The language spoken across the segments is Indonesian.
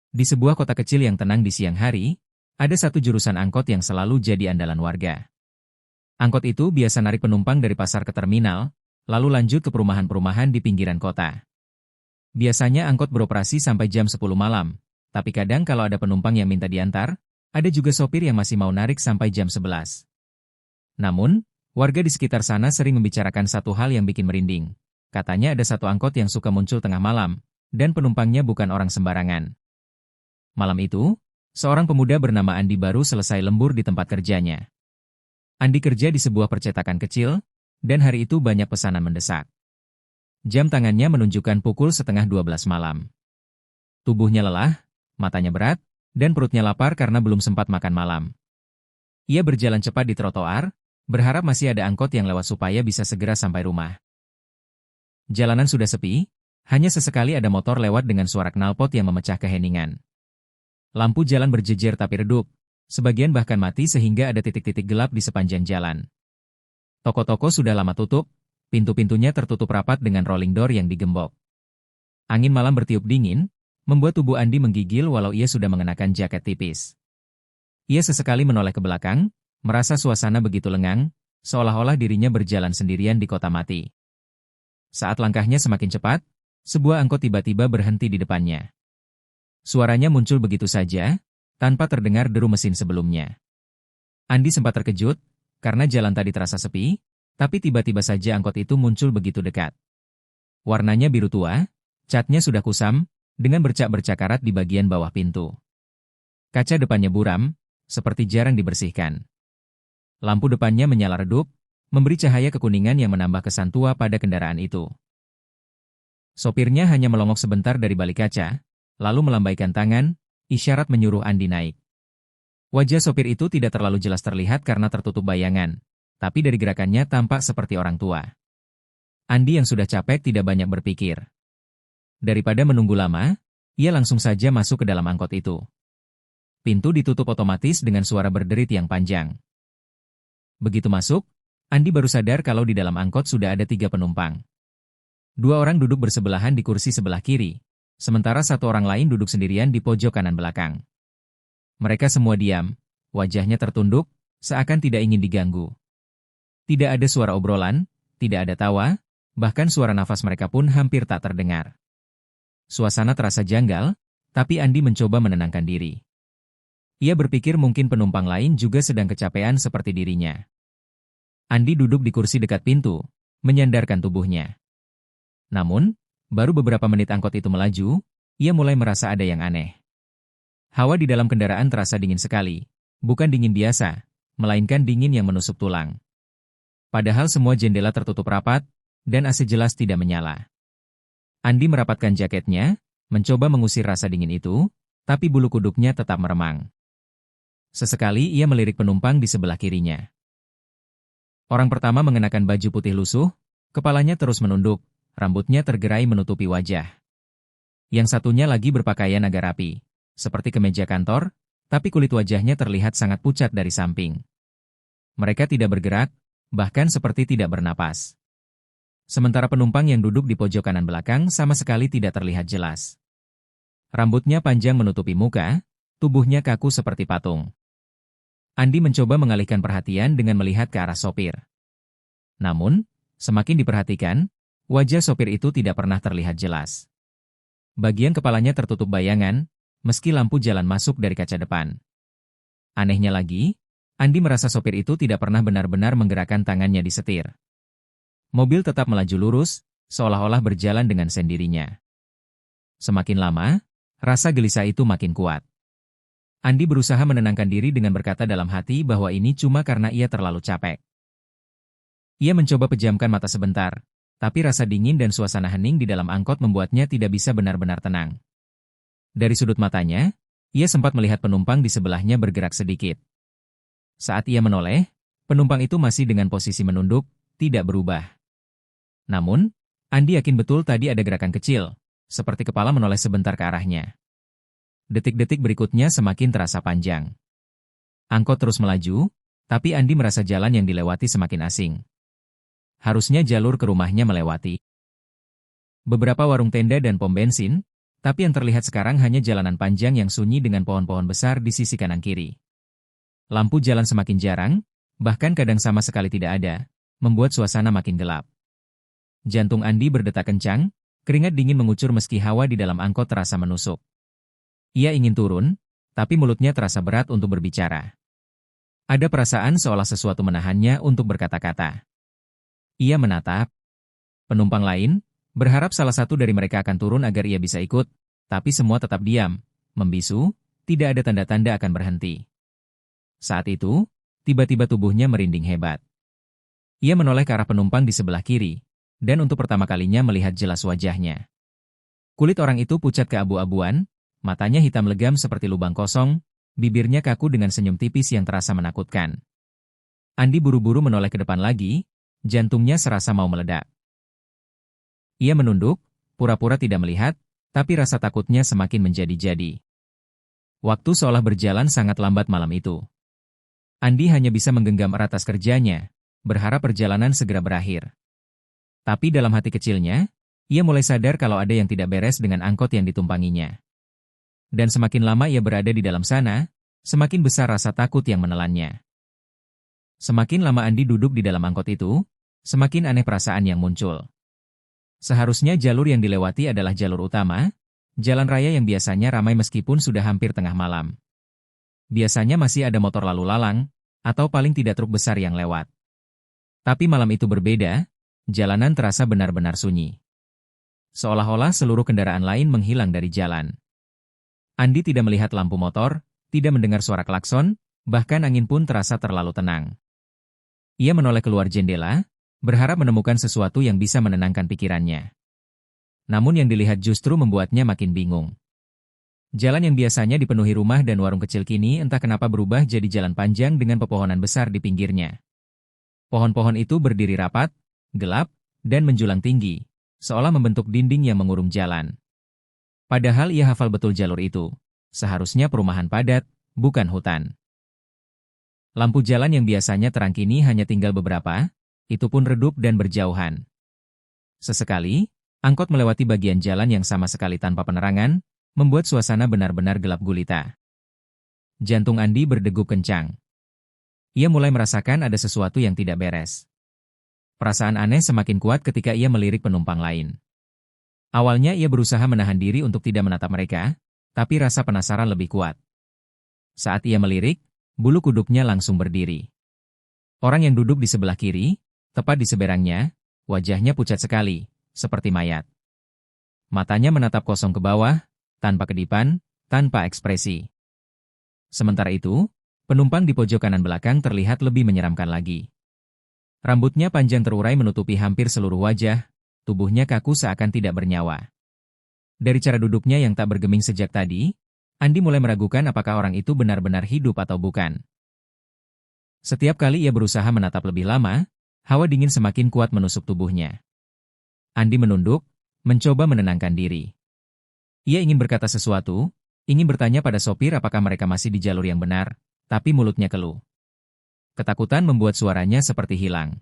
Di sebuah kota kecil yang tenang di siang hari, ada satu jurusan angkot yang selalu jadi andalan warga. Angkot itu biasa narik penumpang dari pasar ke terminal, lalu lanjut ke perumahan-perumahan di pinggiran kota. Biasanya angkot beroperasi sampai jam 10 malam, tapi kadang kalau ada penumpang yang minta diantar, ada juga sopir yang masih mau narik sampai jam 11. Namun, warga di sekitar sana sering membicarakan satu hal yang bikin merinding. Katanya ada satu angkot yang suka muncul tengah malam, dan penumpangnya bukan orang sembarangan. Malam itu, seorang pemuda bernama Andi baru selesai lembur di tempat kerjanya. Andi kerja di sebuah percetakan kecil, dan hari itu banyak pesanan mendesak. Jam tangannya menunjukkan pukul 11:30 malam. Tubuhnya lelah, matanya berat, dan perutnya lapar karena belum sempat makan malam. Ia berjalan cepat di trotoar, berharap masih ada angkot yang lewat supaya bisa segera sampai rumah. Jalanan sudah sepi, hanya sesekali ada motor lewat dengan suara knalpot yang memecah keheningan. Lampu jalan berjejer tapi redup, sebagian bahkan mati sehingga ada titik-titik gelap di sepanjang jalan. Toko-toko sudah lama tutup, pintu-pintunya tertutup rapat dengan rolling door yang digembok. Angin malam bertiup dingin, membuat tubuh Andi menggigil walau ia sudah mengenakan jaket tipis. Ia sesekali menoleh ke belakang, merasa suasana begitu lengang, seolah-olah dirinya berjalan sendirian di kota mati. Saat langkahnya semakin cepat, sebuah angkot tiba-tiba berhenti di depannya. Suaranya muncul begitu saja, tanpa terdengar deru mesin sebelumnya. Andi sempat terkejut, karena jalan tadi terasa sepi, tapi tiba-tiba saja angkot itu muncul begitu dekat. Warnanya biru tua, catnya sudah kusam, dengan bercak-bercak karat di bagian bawah pintu. Kaca depannya buram, seperti jarang dibersihkan. Lampu depannya menyala redup, memberi cahaya kekuningan yang menambah kesan tua pada kendaraan itu. Sopirnya hanya melongok sebentar dari balik kaca, lalu melambaikan tangan, isyarat menyuruh Andi naik. Wajah sopir itu tidak terlalu jelas terlihat karena tertutup bayangan, tapi dari gerakannya tampak seperti orang tua. Andi yang sudah capek tidak banyak berpikir. Daripada menunggu lama, ia langsung saja masuk ke dalam angkot itu. Pintu ditutup otomatis dengan suara berderit yang panjang. Begitu masuk, Andi baru sadar kalau di dalam angkot sudah ada 3 penumpang. 2 orang duduk bersebelahan di kursi sebelah kiri, sementara 1 orang lain duduk sendirian di pojok kanan belakang. Mereka semua diam, wajahnya tertunduk, seakan tidak ingin diganggu. Tidak ada suara obrolan, tidak ada tawa, bahkan suara nafas mereka pun hampir tak terdengar. Suasana terasa janggal, tapi Andi mencoba menenangkan diri. Ia berpikir mungkin penumpang lain juga sedang kecapean seperti dirinya. Andi duduk di kursi dekat pintu, menyandarkan tubuhnya. Namun, baru beberapa menit angkot itu melaju, ia mulai merasa ada yang aneh. Hawa di dalam kendaraan terasa dingin sekali, bukan dingin biasa, melainkan dingin yang menusuk tulang. Padahal semua jendela tertutup rapat, dan AC jelas tidak menyala. Andi merapatkan jaketnya, mencoba mengusir rasa dingin itu, tapi bulu kuduknya tetap meremang. Sesekali ia melirik penumpang di sebelah kirinya. Orang pertama mengenakan baju putih lusuh, kepalanya terus menunduk, rambutnya tergerai menutupi wajah. Yang satunya lagi berpakaian agak rapi, seperti kemeja kantor, tapi kulit wajahnya terlihat sangat pucat dari samping. Mereka tidak bergerak, bahkan seperti tidak bernapas. Sementara penumpang yang duduk di pojok kanan belakang sama sekali tidak terlihat jelas. Rambutnya panjang menutupi muka, tubuhnya kaku seperti patung. Andi mencoba mengalihkan perhatian dengan melihat ke arah sopir. Namun, semakin diperhatikan, wajah sopir itu tidak pernah terlihat jelas. Bagian kepalanya tertutup bayangan, meski lampu jalan masuk dari kaca depan. Anehnya lagi, Andi merasa sopir itu tidak pernah benar-benar menggerakkan tangannya di setir. Mobil tetap melaju lurus, seolah-olah berjalan dengan sendirinya. Semakin lama, rasa gelisah itu makin kuat. Andi berusaha menenangkan diri dengan berkata dalam hati bahwa ini cuma karena ia terlalu capek. Ia mencoba pejamkan mata sebentar, tapi rasa dingin dan suasana hening di dalam angkot membuatnya tidak bisa benar-benar tenang. Dari sudut matanya, ia sempat melihat penumpang di sebelahnya bergerak sedikit. Saat ia menoleh, penumpang itu masih dengan posisi menunduk, tidak berubah. Namun, Andi yakin betul tadi ada gerakan kecil, seperti kepala menoleh sebentar ke arahnya. Detik-detik berikutnya semakin terasa panjang. Angkot terus melaju, tapi Andi merasa jalan yang dilewati semakin asing. Harusnya jalur ke rumahnya melewati beberapa warung tenda dan pom bensin, Tapi yang terlihat sekarang hanya jalanan panjang yang sunyi dengan pohon-pohon besar di sisi kanan-kiri. Lampu jalan semakin jarang, bahkan kadang sama sekali tidak ada, membuat suasana makin gelap. Jantung Andi berdetak kencang, keringat dingin mengucur meski hawa di dalam angkot terasa menusuk. Ia ingin turun, tapi mulutnya terasa berat untuk berbicara. Ada perasaan seolah sesuatu menahannya untuk berkata-kata. Ia menatap penumpang lain, berharap salah satu dari mereka akan turun agar ia bisa ikut, tapi semua tetap diam, membisu, tidak ada tanda-tanda akan berhenti. Saat itu, tiba-tiba tubuhnya merinding hebat. Ia menoleh ke arah penumpang di sebelah kiri, dan untuk pertama kalinya melihat jelas wajahnya. Kulit orang itu pucat keabu-abuan, matanya hitam legam seperti lubang kosong, bibirnya kaku dengan senyum tipis yang terasa menakutkan. Andi buru-buru menoleh ke depan lagi, jantungnya serasa mau meledak. Ia menunduk, pura-pura tidak melihat, tapi rasa takutnya semakin menjadi-jadi. Waktu seolah berjalan sangat lambat malam itu. Andi hanya bisa menggenggam erat tas kerjanya, berharap perjalanan segera berakhir. Tapi dalam hati kecilnya, ia mulai sadar kalau ada yang tidak beres dengan angkot yang ditumpanginya. Dan semakin lama ia berada di dalam sana, semakin besar rasa takut yang menelannya. Semakin lama Andi duduk di dalam angkot itu, semakin aneh perasaan yang muncul. Seharusnya jalur yang dilewati adalah jalur utama, jalan raya yang biasanya ramai meskipun sudah hampir tengah malam. Biasanya masih ada motor lalu lalang, atau paling tidak truk besar yang lewat. Tapi malam itu berbeda, jalanan terasa benar-benar sunyi. Seolah-olah seluruh kendaraan lain menghilang dari jalan. Andi tidak melihat lampu motor, tidak mendengar suara klakson, bahkan angin pun terasa terlalu tenang. Ia menoleh keluar jendela, berharap menemukan sesuatu yang bisa menenangkan pikirannya. Namun yang dilihat justru membuatnya makin bingung. Jalan yang biasanya dipenuhi rumah dan warung kecil kini entah kenapa berubah jadi jalan panjang dengan pepohonan besar di pinggirnya. Pohon-pohon itu berdiri rapat, gelap, dan menjulang tinggi, seolah membentuk dinding yang mengurung jalan. Padahal ia hafal betul jalur itu. Seharusnya perumahan padat, bukan hutan. Lampu jalan yang biasanya terang kini hanya tinggal beberapa, itu pun redup dan berjauhan. Sesekali, angkot melewati bagian jalan yang sama sekali tanpa penerangan, membuat suasana benar-benar gelap gulita. Jantung Andi berdegup kencang. Ia mulai merasakan ada sesuatu yang tidak beres. Perasaan aneh semakin kuat ketika ia melirik penumpang lain. Awalnya ia berusaha menahan diri untuk tidak menatap mereka, tapi rasa penasaran lebih kuat. Saat ia melirik, bulu kuduknya langsung berdiri. Orang yang duduk di sebelah kiri, tepat di seberangnya, wajahnya pucat sekali, seperti mayat. Matanya menatap kosong ke bawah, tanpa kedipan, tanpa ekspresi. Sementara itu, penumpang di pojok kanan belakang terlihat lebih menyeramkan lagi. Rambutnya panjang terurai menutupi hampir seluruh wajah, tubuhnya kaku seakan tidak bernyawa. Dari cara duduknya yang tak bergeming sejak tadi, Andi mulai meragukan apakah orang itu benar-benar hidup atau bukan. Setiap kali ia berusaha menatap lebih lama, hawa dingin semakin kuat menusuk tubuhnya. Andi menunduk, mencoba menenangkan diri. Ia ingin berkata sesuatu, ingin bertanya pada sopir apakah mereka masih di jalur yang benar, tapi mulutnya keluh. Ketakutan membuat suaranya seperti hilang.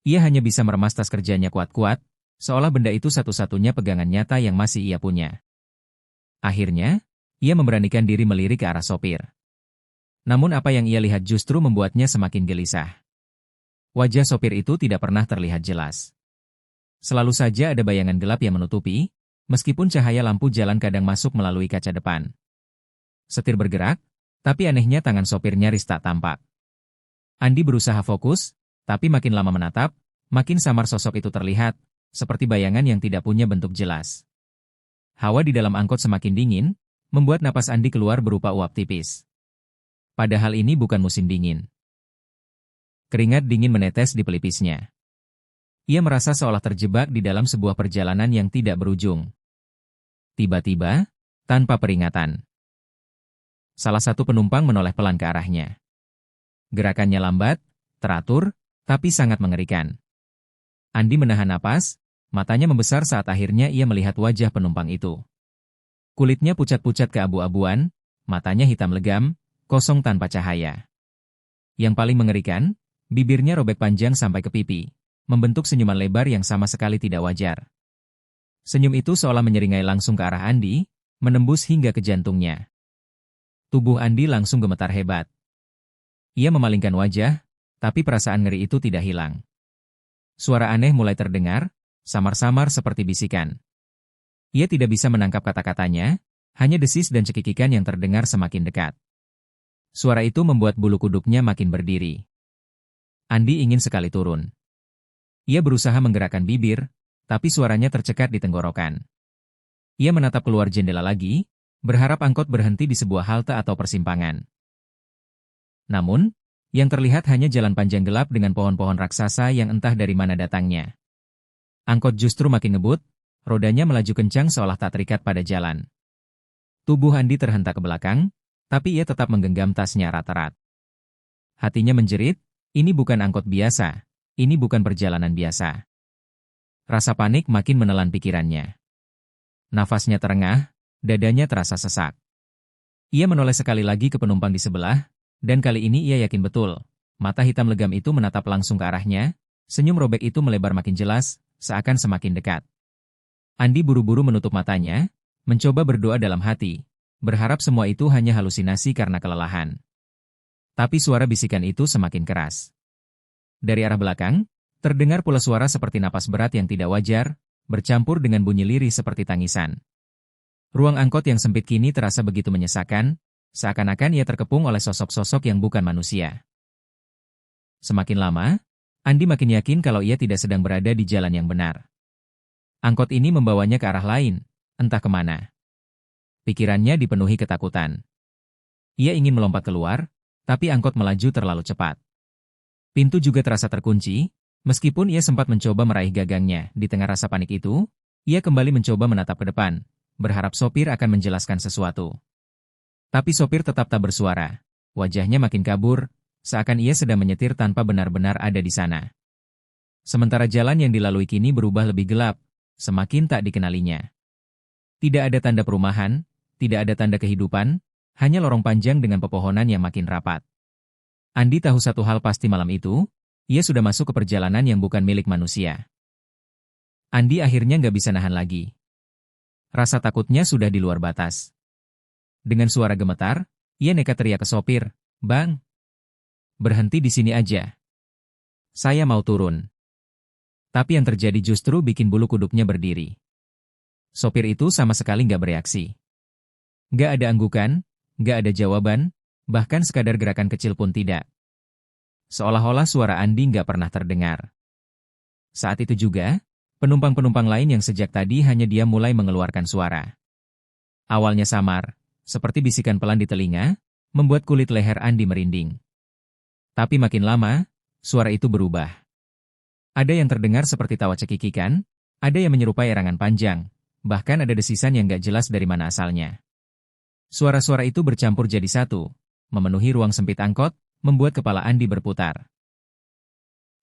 Ia hanya bisa meremas tas kerjanya kuat-kuat, seolah benda itu satu-satunya pegangan nyata yang masih ia punya. Akhirnya, ia memberanikan diri melirik ke arah sopir. Namun apa yang ia lihat justru membuatnya semakin gelisah. Wajah sopir itu tidak pernah terlihat jelas. Selalu saja ada bayangan gelap yang menutupi, meskipun cahaya lampu jalan kadang masuk melalui kaca depan. Setir bergerak, tapi anehnya tangan sopir nyaris tak tampak. Andi berusaha fokus, tapi makin lama menatap, makin samar sosok itu terlihat, seperti bayangan yang tidak punya bentuk jelas. Hawa di dalam angkot semakin dingin, membuat napas Andi keluar berupa uap tipis. Padahal ini bukan musim dingin. Keringat dingin menetes di pelipisnya. Ia merasa seolah terjebak di dalam sebuah perjalanan yang tidak berujung. Tiba-tiba, tanpa peringatan, salah satu penumpang menoleh pelan ke arahnya. Gerakannya lambat, teratur, tapi sangat mengerikan. Andi menahan napas, matanya membesar saat akhirnya ia melihat wajah penumpang itu. Kulitnya pucat-pucat keabu-abuan, matanya hitam legam, kosong tanpa cahaya. Yang paling mengerikan, bibirnya robek panjang sampai ke pipi, membentuk senyuman lebar yang sama sekali tidak wajar. Senyum itu seolah menyeringai langsung ke arah Andi, menembus hingga ke jantungnya. Tubuh Andi langsung gemetar hebat. Ia memalingkan wajah, tapi perasaan ngeri itu tidak hilang. Suara aneh mulai terdengar, samar-samar seperti bisikan. Ia tidak bisa menangkap kata-katanya, hanya desis dan cekikikan yang terdengar semakin dekat. Suara itu membuat bulu kuduknya makin berdiri. Andi ingin sekali turun. Ia berusaha menggerakkan bibir, tapi suaranya tercekat di tenggorokan. Ia menatap keluar jendela lagi, berharap angkot berhenti di sebuah halte atau persimpangan. Namun, yang terlihat hanya jalan panjang gelap dengan pohon-pohon raksasa yang entah dari mana datangnya. Angkot justru makin ngebut, rodanya melaju kencang seolah tak terikat pada jalan. Tubuh Andi terhentak ke belakang, tapi ia tetap menggenggam tasnya erat-erat. Hatinya menjerit, ini bukan angkot biasa, ini bukan perjalanan biasa. Rasa panik makin menelan pikirannya. Nafasnya terengah, dadanya terasa sesak. Ia menoleh sekali lagi ke penumpang di sebelah, dan kali ini ia yakin betul. Mata hitam legam itu menatap langsung ke arahnya, senyum robek itu melebar makin jelas, seakan semakin dekat. Andi buru-buru menutup matanya, mencoba berdoa dalam hati, berharap semua itu hanya halusinasi karena kelelahan. Tapi suara bisikan itu semakin keras. Dari arah belakang, terdengar pula suara seperti napas berat yang tidak wajar, bercampur dengan bunyi lirih seperti tangisan. Ruang angkot yang sempit kini terasa begitu menyesakan, seakan-akan ia terkepung oleh sosok-sosok yang bukan manusia. Semakin lama, Andi makin yakin kalau ia tidak sedang berada di jalan yang benar. Angkot ini membawanya ke arah lain, entah kemana. Pikirannya dipenuhi ketakutan. Ia ingin melompat keluar, tapi angkot melaju terlalu cepat. Pintu juga terasa terkunci, meskipun ia sempat mencoba meraih gagangnya. Di tengah rasa panik itu, ia kembali mencoba menatap ke depan, berharap sopir akan menjelaskan sesuatu. Tapi sopir tetap tak bersuara. Wajahnya makin kabur, seakan ia sedang menyetir tanpa benar-benar ada di sana. Sementara jalan yang dilalui kini berubah lebih gelap, semakin tak dikenalinya. Tidak ada tanda perumahan, tidak ada tanda kehidupan, hanya lorong panjang dengan pepohonan yang makin rapat. Andi tahu satu hal pasti malam itu, ia sudah masuk ke perjalanan yang bukan milik manusia. Andi akhirnya nggak bisa nahan lagi. Rasa takutnya sudah di luar batas. Dengan suara gemetar, ia nekat teriak ke sopir, "Bang, berhenti di sini aja. Saya mau turun." Tapi yang terjadi justru bikin bulu kuduknya berdiri. Sopir itu sama sekali nggak bereaksi. Nggak ada anggukan, nggak ada jawaban, bahkan sekadar gerakan kecil pun tidak. Seolah-olah suara Andi nggak pernah terdengar. Saat itu juga, penumpang-penumpang lain yang sejak tadi hanya dia mulai mengeluarkan suara. Awalnya samar, seperti bisikan pelan di telinga, membuat kulit leher Andi merinding. Tapi makin lama, suara itu berubah. Ada yang terdengar seperti tawa cekikikan, ada yang menyerupai erangan panjang, bahkan ada desisan yang nggak jelas dari mana asalnya. Suara-suara itu bercampur jadi satu, memenuhi ruang sempit angkot, membuat kepala Andi berputar.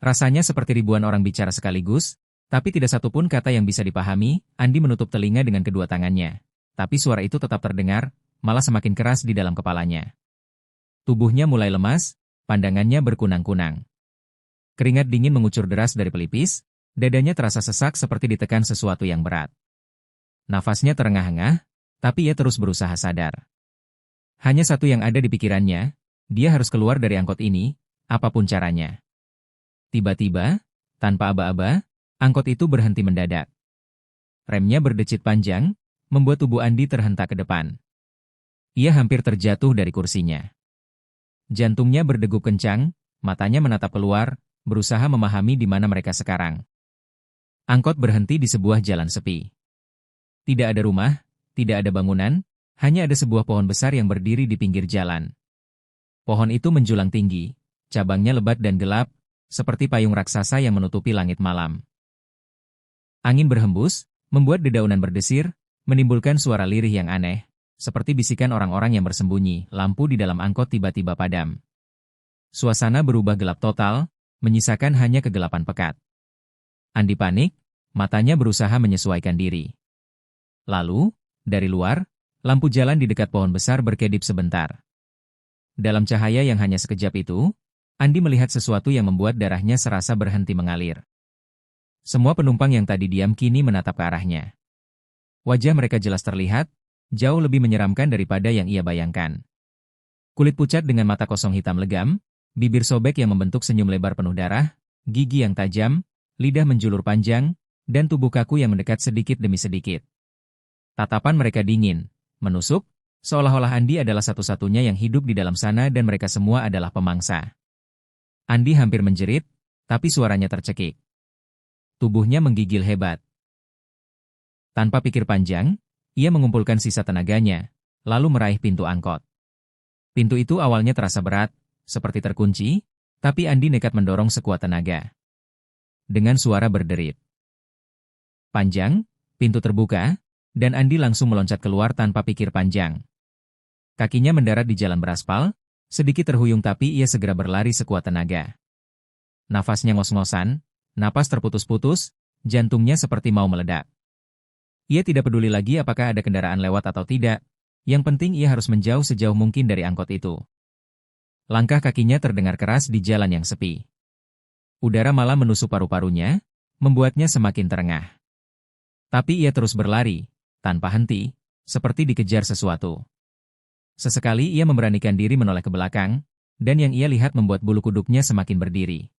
Rasanya seperti ribuan orang bicara sekaligus, tapi tidak satupun kata yang bisa dipahami. Andi menutup telinga dengan kedua tangannya. Tapi suara itu tetap terdengar, malah semakin keras di dalam kepalanya. Tubuhnya mulai lemas, pandangannya berkunang-kunang. Keringat dingin mengucur deras dari pelipis, dadanya terasa sesak seperti ditekan sesuatu yang berat. Nafasnya terengah-engah, tapi ia terus berusaha sadar. Hanya satu yang ada di pikirannya, dia harus keluar dari angkot ini, apapun caranya. Tiba-tiba, tanpa aba-aba, angkot itu berhenti mendadak. Remnya berdecit panjang, membuat tubuh Andi terhentak ke depan. Ia hampir terjatuh dari kursinya. Jantungnya berdegup kencang, matanya menatap keluar, berusaha memahami di mana mereka sekarang. Angkot berhenti di sebuah jalan sepi. Tidak ada rumah, tidak ada bangunan, hanya ada sebuah pohon besar yang berdiri di pinggir jalan. Pohon itu menjulang tinggi, cabangnya lebat dan gelap, seperti payung raksasa yang menutupi langit malam. Angin berhembus, membuat dedaunan berdesir, menimbulkan suara lirih yang aneh, seperti bisikan orang-orang yang bersembunyi. Lampu di dalam angkot tiba-tiba padam. Suasana berubah gelap total, menyisakan hanya kegelapan pekat. Andi panik, matanya berusaha menyesuaikan diri. Lalu, dari luar, lampu jalan di dekat pohon besar berkedip sebentar. Dalam cahaya yang hanya sekejap itu, Andi melihat sesuatu yang membuat darahnya serasa berhenti mengalir. Semua penumpang yang tadi diam kini menatap ke arahnya. Wajah mereka jelas terlihat, jauh lebih menyeramkan daripada yang ia bayangkan. Kulit pucat dengan mata kosong hitam legam, bibir sobek yang membentuk senyum lebar penuh darah, gigi yang tajam, lidah menjulur panjang, dan tubuh kaku yang mendekat sedikit demi sedikit. Tatapan mereka dingin, menusuk, seolah-olah Andi adalah satu-satunya yang hidup di dalam sana dan mereka semua adalah pemangsa. Andi hampir menjerit, tapi suaranya tercekik. Tubuhnya menggigil hebat. Tanpa pikir panjang, ia mengumpulkan sisa tenaganya, lalu meraih pintu angkot. Pintu itu awalnya terasa berat, seperti terkunci, tapi Andi nekat mendorong sekuat tenaga. Dengan suara berderit panjang, pintu terbuka, dan Andi langsung meloncat keluar tanpa pikir panjang. Kakinya mendarat di jalan beraspal, sedikit terhuyung tapi ia segera berlari sekuat tenaga. Nafasnya ngos-ngosan, napas terputus-putus, jantungnya seperti mau meledak. Ia tidak peduli lagi apakah ada kendaraan lewat atau tidak, yang penting ia harus menjauh sejauh mungkin dari angkot itu. Langkah kakinya terdengar keras di jalan yang sepi. Udara malam menusuk paru-parunya, membuatnya semakin terengah. Tapi ia terus berlari, tanpa henti, seperti dikejar sesuatu. Sesekali ia memberanikan diri menoleh ke belakang, dan yang ia lihat membuat bulu kuduknya semakin berdiri.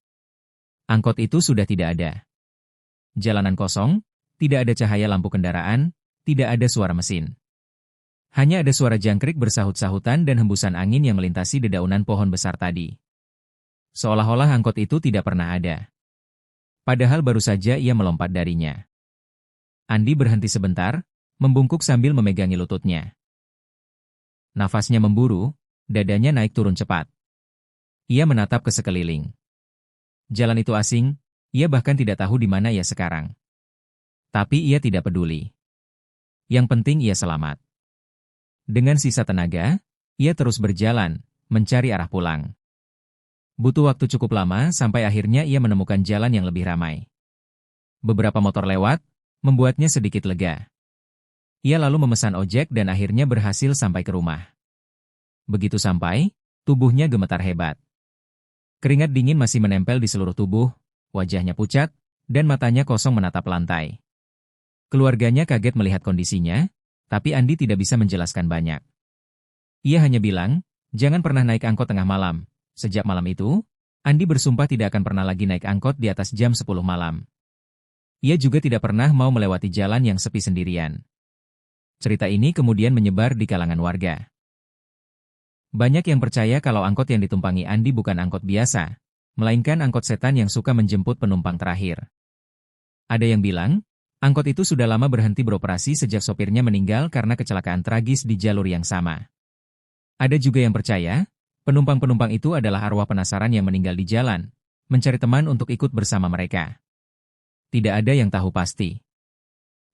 Angkot itu sudah tidak ada. Jalanan kosong, tidak ada cahaya lampu kendaraan, tidak ada suara mesin. Hanya ada suara jangkrik bersahut-sahutan dan hembusan angin yang melintasi dedaunan pohon besar tadi. Seolah-olah angkot itu tidak pernah ada. Padahal baru saja ia melompat darinya. Andi berhenti sebentar, membungkuk sambil memegangi lututnya. Nafasnya memburu, dadanya naik turun cepat. Ia menatap ke sekeliling. Jalan itu asing, ia bahkan tidak tahu di mana ia sekarang. Tapi ia tidak peduli. Yang penting ia selamat. Dengan sisa tenaga, ia terus berjalan, mencari arah pulang. Butuh waktu cukup lama sampai akhirnya ia menemukan jalan yang lebih ramai. Beberapa motor lewat, membuatnya sedikit lega. Ia lalu memesan ojek dan akhirnya berhasil sampai ke rumah. Begitu sampai, tubuhnya gemetar hebat. Keringat dingin masih menempel di seluruh tubuh, wajahnya pucat, dan matanya kosong menatap lantai. Keluarganya kaget melihat kondisinya, tapi Andi tidak bisa menjelaskan banyak. Ia hanya bilang, jangan pernah naik angkot tengah malam. Sejak malam itu, Andi bersumpah tidak akan pernah lagi naik angkot di atas jam 10 malam. Ia juga tidak pernah mau melewati jalan yang sepi sendirian. Cerita ini kemudian menyebar di kalangan warga. Banyak yang percaya kalau angkot yang ditumpangi Andi bukan angkot biasa, melainkan angkot setan yang suka menjemput penumpang terakhir. Ada yang bilang, angkot itu sudah lama berhenti beroperasi sejak sopirnya meninggal karena kecelakaan tragis di jalur yang sama. Ada juga yang percaya, penumpang-penumpang itu adalah arwah penasaran yang meninggal di jalan, mencari teman untuk ikut bersama mereka. Tidak ada yang tahu pasti.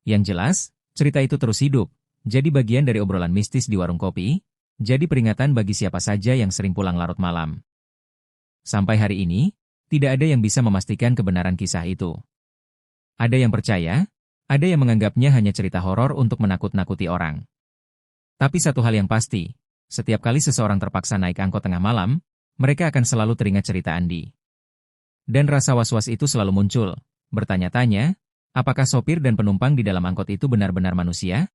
Yang jelas, cerita itu terus hidup, jadi bagian dari obrolan mistis di warung kopi, jadi peringatan bagi siapa saja yang sering pulang larut malam. Sampai hari ini, tidak ada yang bisa memastikan kebenaran kisah itu. Ada yang percaya, ada yang menganggapnya hanya cerita horor untuk menakut-nakuti orang. Tapi satu hal yang pasti, setiap kali seseorang terpaksa naik angkot tengah malam, mereka akan selalu teringat cerita Andi. Dan rasa was-was itu selalu muncul, bertanya-tanya, apakah sopir dan penumpang di dalam angkot itu benar-benar manusia?